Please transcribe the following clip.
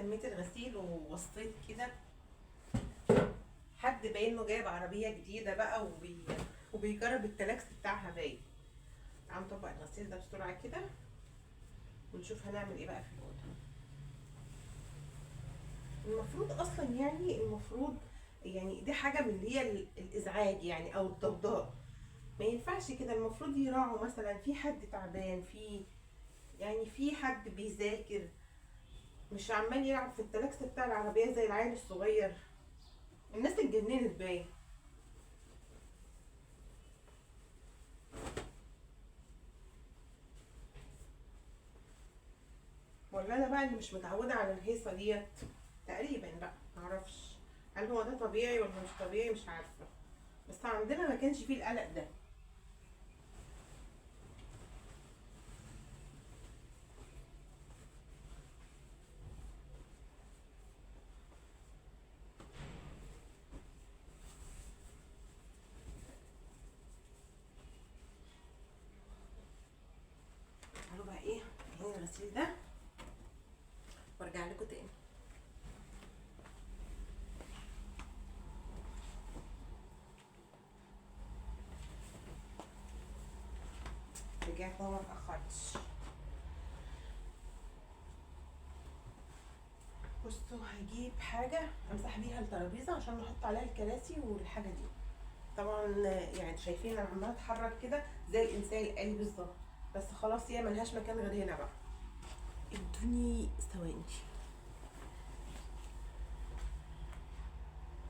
لميت الغسيل ووصيت كده. حد باين انه جايب عربيه جديده بقى وبيجرب التلاكس بتاعها باين. تعالوا نطبق الغسيل ده بسرعه كده ونشوف هنعمل ايه بقى في الاوضه. المفروض اصلا يعني دي حاجه من اللي هي الازعاج يعني او الضوضاء. ما ينفعش كده، المفروض يراعوا مثلا في حد تعبان، في حد بيذاكر، مش عمال يلعب في التلاكس بتاع العربيه زي العيل الصغير. الناس اتجننت باين. ولا انا بقى اللي مش متعوده على الهيصه ديت تقريبا بقى، معرفش هل هو ده طبيعي ولا مش طبيعي، مش عارفه. بس عندنا ما كانش فيه القلق ده. تعالوا بقى ايه، هنا الغسيل ده وارجع لكم تاني. رجعت وما اتاخرتش. بصوا هجيب حاجه امسح بيها الترابيزه عشان نحط عليها الكراسي والحاجه دي. طبعا يعني شايفين انا عماله اتحرك كده زي الانسان الآلي بالظبط. بس خلاص هي ملهاش مكان غير هنا بقى. ادوني ثواني.